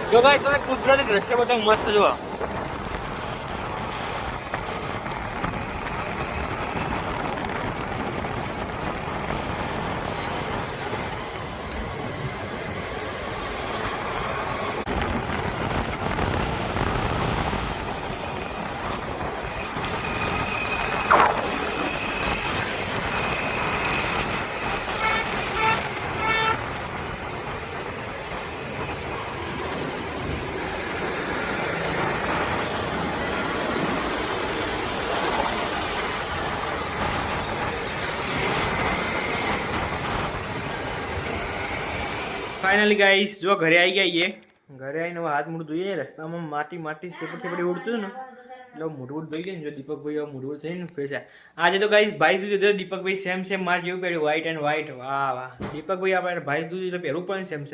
જો ગાઈસ તમે કુદરતી દ્રશ્ય બધા મસ્ત જો ફાઇનલી ગાઈસ જો ઘરે આવી ગયા છીએ ઘરે આવીને હવે હાથ મોઢું ધોઈએ રસ્તામાં માટી સેપડી ઉડતું ને એટલે મોઢું ધોઈ ગયું જો દીપકભાઈ મોઢું થઈને ફેસા આજે તો ગાઈસ ભાઈ સુધી દીપકભાઈ સેમ માર જેવું પહેર્યું વ્હાઈટ એન્ડ વ્હાઈટ વાહ વાહ દીપકભાઈ આપણે ભાઈ સુધી તો પહેરવું પણ સેમ